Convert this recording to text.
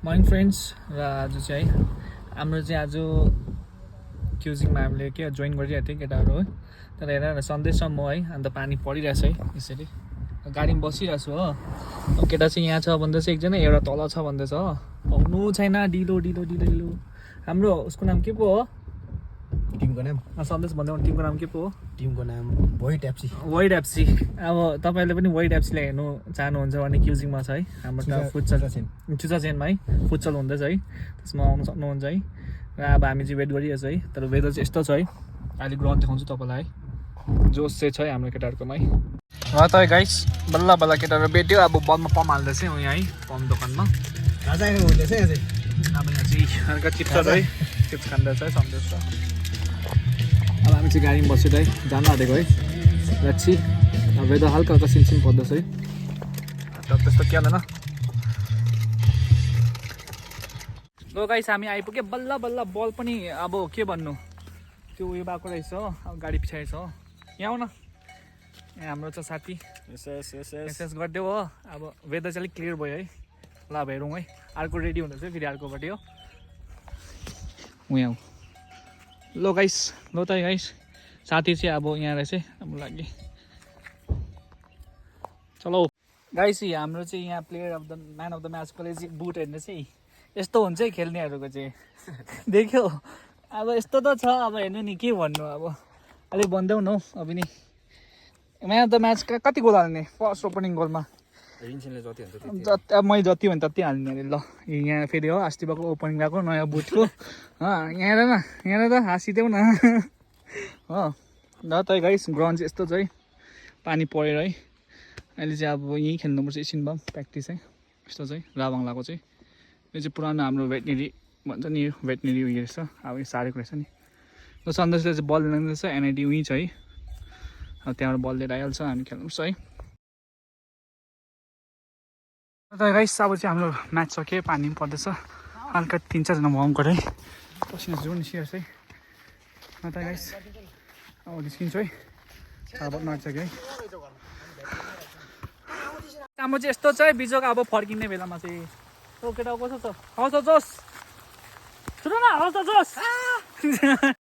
Morning friends र आज चाहिँ हाम्रो चाहिँ आज क्युजिङमा हामीले के जोइन गरिरहेको थियौँ केटाहरू है। तर हेर न सन्देश म है अन्त पानी परिरहेछ है यसरी गाडीमा बसिरहेको छु हो। केटा चाहिँ यहाँ छ भन्दैछ एकजना, एउटा तल छ भन्दैछ हो। आउनु छैन, ढिलो ढिलो ढिलो ढिलो। हाम्रो उसको नाम के पो हो? टिमको नाम सन्देश भन्दै टिमको नाम के पो हो? टिमको नाम वाइट एफसी। White FC. अब तपाईँहरूले पनि वाइट एफसीलाई हेर्नु चाहनुहुन्छ भने क्युजिङमा छ है हाम्रो त फुटसल चुचा चेनमा है फुटसल हुँदैछ है, त्यसमा आउनु सक्नुहुन्छ है। र अब हामी चाहिँ वेट गरिरहेछ है। तर वेदर चाहिँ यस्तो छ है, अहिले ग्राउन्ड देखाउँछु तपाईँलाई है, जोस चाहिँ छ है हाम्रो केटाहरूकोमा है। र त गाइस बल्ल बल्ल केटाहरू भेट्यो, अब बलमा पम्प हाल्दैछ है यहाँ है पम्प दोकानमा। राजा हुँदैछ यहाँ चाहिँ। अब यहाँ चाहिँ हल्का चिप्सहरू है, चिप्स खाँदैछ है सन्देश छ। अब हामी चाहिँ गाडीमा बसेर है जान आँटेको है राक्षी। अब वेदर हल्का हल्का सिमसिम पर्दैछ है, तर त्यस्तो के हुँदैन। ल गाइस हामी आइपुग्यो बल्ल बल्ल। बल पनि अब के भन्नु त्यो उयो भएको रहेछ हो, अब गाडी पछाडि छ हो। यहाँ आउ न, यहाँ हाम्रो छ साथी एसएस गरिदियो हो। अब वेदर चाहिँ अलिक क्लियर भयो है। ल अब हेरौँ है, अर्को रेडी हुँदैछ फेरि अर्कोपट्टि हो। यहाँ ल गाइस, ल त गाइस साथी चाहिँ अब यहाँ रहेछ हाम्रो लागि। चलो गाइस हाम्रो चाहिँ यहाँ player of the man of the म्याचको चाहिँ बुट हेर्ने चाहिँ यस्तो हुन्छ है खेल्नेहरूको चाहिँ देख्यो। अब यस्तो त छ, अब हेर्नु नि के भन्नु, अब अलिक भन्देऊ न हौ। अब नि म्यान अफ द म्याच कति गोल हाल्ने फर्स्ट ओपनिङ गोलमा? अब मैले जति भने तति हाल्ने अरे। ल यहाँ फेरि हो अस्ति भएको ओपनिङ गएको नयाँ बुटको यहाँ हेर न, यहाँ त हाँसिदेऊ न हो। ल त गाइस ग्राउन्ड चाहिँ यस्तो छ है, पानी परेर है। अहिले चाहिँ अब यहीँ खेल्नुपर्छ एकछिनमा प्र्याक्टिस है। यस्तो चाहिँ राभाङलाको चाहिँ यो चाहिँ पुरानो हाम्रो भेटनेरी भन्छ नि, भेटनेरी उयो रहेछ। अब यो सारेको रहेछ नि। र सन्देशले चाहिँ बल लिँदैछ, एनआइडी उहीँ छ है। अब त्यहाँबाट बल लिएर आइहाल्छ, हामी खेल्नुपर्छ है। त गाइस अब चाहिँ हाम्रो म्याच सक्यो, पानी पनि पर्दैछ हल्का 3-4जना भयङ्कर है। पसिना जो निस्किरहेछ है। त गाइस अब निस्किन्छु है, चारबाट मार्छ कि है। हाम्रो चाहिँ यस्तो छ है बिजोक अब फर्किने बेलामा चाहिँ ओ केटा कस्तो छ? हवस् जोस् सुन न, हवस् जोस्